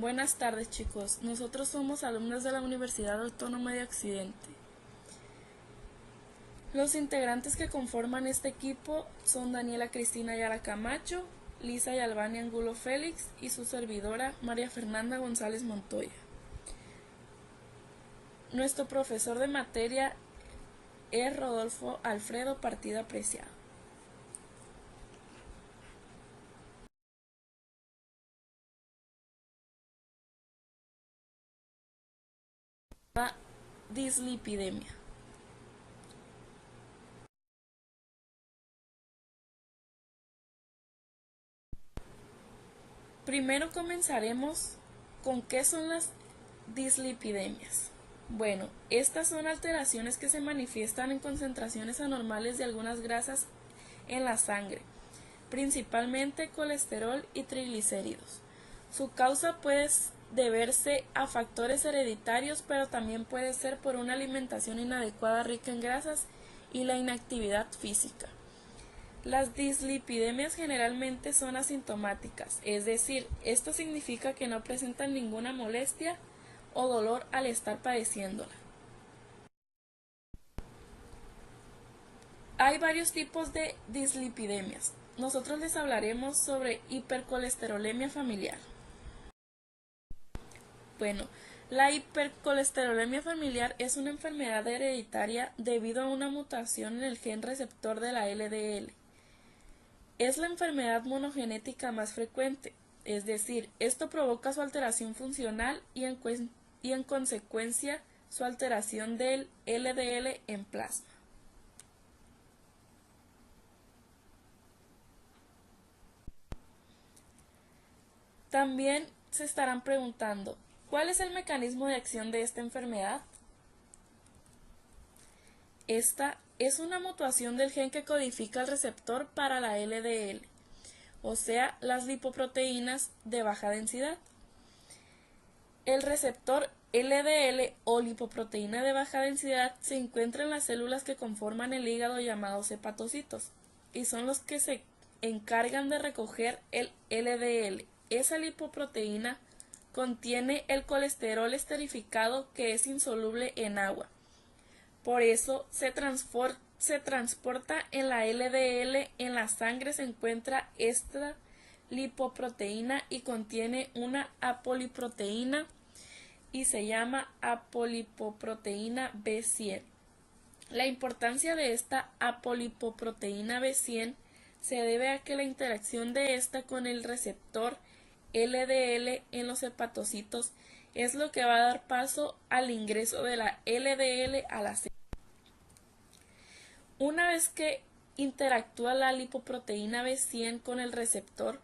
Buenas tardes, chicos. Nosotros somos alumnos de la Universidad Autónoma de Occidente. Los integrantes que conforman este equipo son Daniela Cristina Ayala Camacho, Lisa y Albania Angulo Félix y su servidora María Fernanda González Montoya. Nuestro profesor de materia es Rodolfo Alfredo Partida Preciado. La dislipidemia. Primero comenzaremos con qué son las dislipidemias. Bueno, estas son alteraciones que se manifiestan en concentraciones anormales de algunas grasas en la sangre, principalmente colesterol y triglicéridos. Su causa puede deberse a factores hereditarios, pero también puede ser por una alimentación inadecuada rica en grasas y la inactividad física. Las dislipidemias generalmente son asintomáticas, es decir, esto significa que no presentan ninguna molestia o dolor al estar padeciéndola. Hay varios tipos de dislipidemias. Nosotros les hablaremos sobre hipercolesterolemia familiar. Bueno, la hipercolesterolemia familiar es una enfermedad hereditaria debido a una mutación en el gen receptor de la LDL. Es la enfermedad monogenética más frecuente, es decir, esto provoca su alteración funcional y en consecuencia su alteración del LDL en plasma. También se estarán preguntando, ¿cuál es el mecanismo de acción de esta enfermedad? Esta es una mutación del gen que codifica el receptor para la LDL, o sea, las lipoproteínas de baja densidad. El receptor LDL o lipoproteína de baja densidad se encuentra en las células que conforman el hígado llamados hepatocitos y son los que se encargan de recoger el LDL. Esa lipoproteína contiene el colesterol esterificado que es insoluble en agua. Por eso se transporta en la LDL, en la sangre se encuentra esta lipoproteína y contiene una apoliproteína y se llama apolipoproteína B100. La importancia de esta apolipoproteína B100 se debe a que la interacción de esta con el receptor LDL en los hepatocitos es lo que va a dar paso al ingreso de la LDL a la célula. Una vez que interactúa la lipoproteína B100 con el receptor,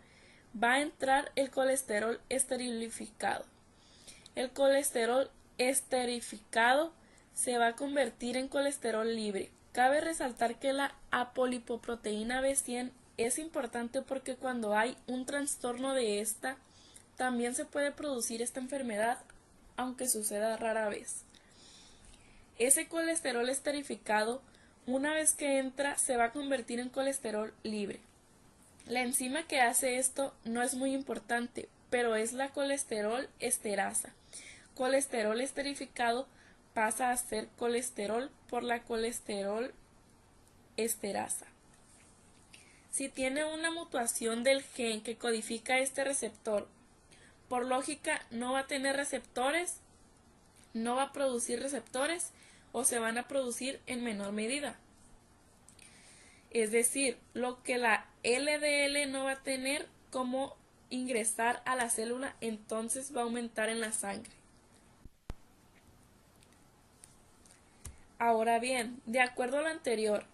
va a entrar el colesterol esterilificado. El colesterol esterificado se va a convertir en colesterol libre. Cabe resaltar que la apolipoproteína B100 es importante porque cuando hay un trastorno de esta, también se puede producir esta enfermedad, aunque suceda rara vez. Ese colesterol esterificado, una vez que entra, se va a convertir en colesterol libre. La enzima que hace esto no es muy importante, pero es la colesterol esterasa. Colesterol esterificado pasa a ser colesterol por la colesterol esterasa. Si tiene una mutación del gen que codifica este receptor, por lógica no va a tener receptores, no va a producir receptores o se van a producir en menor medida. Es decir, lo que la LDL no va a tener como ingresar a la célula, entonces va a aumentar en la sangre. Ahora bien, de acuerdo a lo anterior,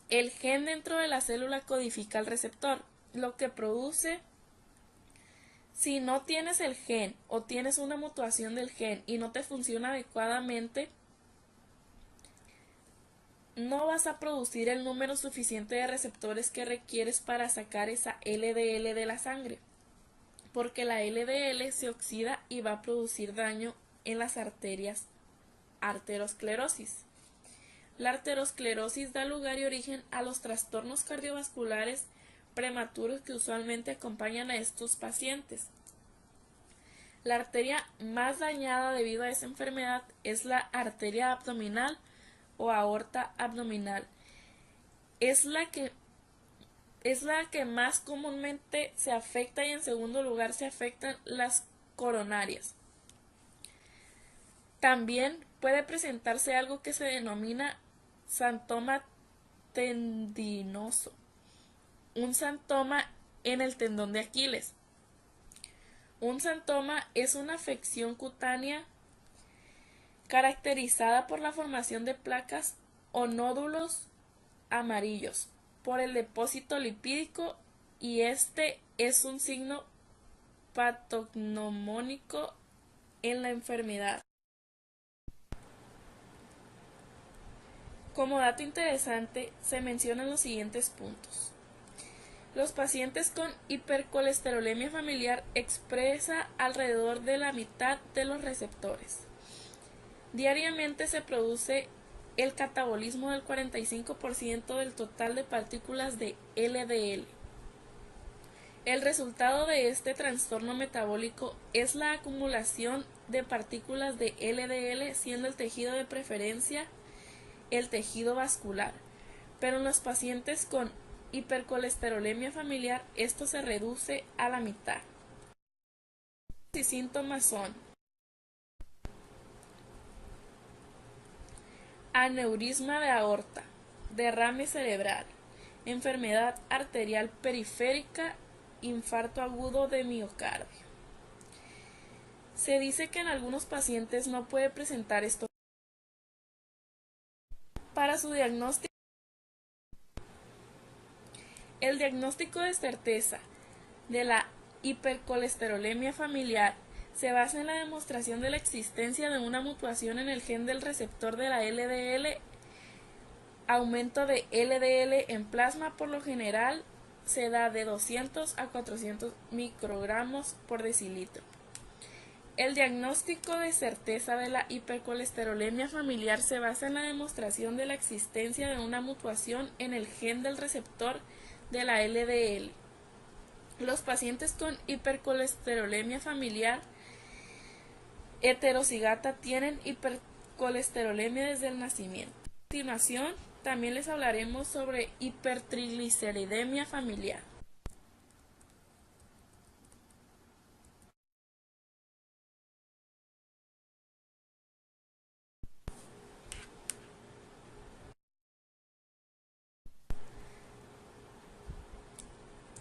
el gen dentro de la célula codifica el receptor, lo que produce, si no tienes el gen o tienes una mutación del gen y no te funciona adecuadamente, no vas a producir el número suficiente de receptores que requieres para sacar esa LDL de la sangre, porque la LDL se oxida y va a producir daño en las arterias, arteriosclerosis. La arteriosclerosis da lugar y origen a los trastornos cardiovasculares prematuros que usualmente acompañan a estos pacientes. La arteria más dañada debido a esa enfermedad es la arteria abdominal o aorta abdominal. Es la que más comúnmente se afecta, y en segundo lugar se afectan las coronarias. También puede presentarse algo que se denomina xantoma tendinoso, un xantoma en el tendón de Aquiles. Un xantoma es una afección cutánea caracterizada por la formación de placas o nódulos amarillos por el depósito lipídico, y este es un signo patognomónico en la enfermedad. Como dato interesante, se mencionan los siguientes puntos. Los pacientes con hipercolesterolemia familiar expresa alrededor de la mitad de los receptores. Diariamente se produce el catabolismo del 45% del total de partículas de LDL. El resultado de este trastorno metabólico es la acumulación de partículas de LDL, siendo el tejido de preferencia el tejido vascular, pero en los pacientes con hipercolesterolemia familiar esto se reduce a la mitad. Los síntomas son aneurisma de aorta, derrame cerebral, enfermedad arterial periférica, infarto agudo de miocardio. Se dice que en algunos pacientes no puede presentar esto. Para su diagnóstico, el diagnóstico de certeza de la hipercolesterolemia familiar se basa en la demostración de la existencia de una mutación en el gen del receptor de la LDL, aumento de LDL en plasma. Por lo general se da de 200 a 400 microgramos por decilitro. El diagnóstico de certeza de la hipercolesterolemia familiar se basa en la demostración de la existencia de una mutación en el gen del receptor de la LDL. Los pacientes con hipercolesterolemia familiar heterozigata tienen hipercolesterolemia desde el nacimiento. A continuación, también les hablaremos sobre hipertrigliceridemia familiar.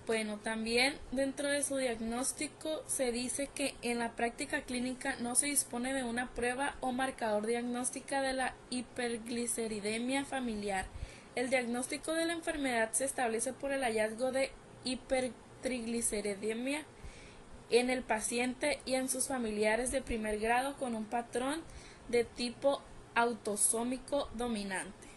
Bueno, también dentro de su diagnóstico se dice que en la práctica clínica no se dispone de una prueba o marcador diagnóstica de la hipergliceridemia familiar. El diagnóstico de la enfermedad se establece por el hallazgo de hipertrigliceridemia en el paciente y en sus familiares de primer grado con un patrón de tipo autosómico dominante.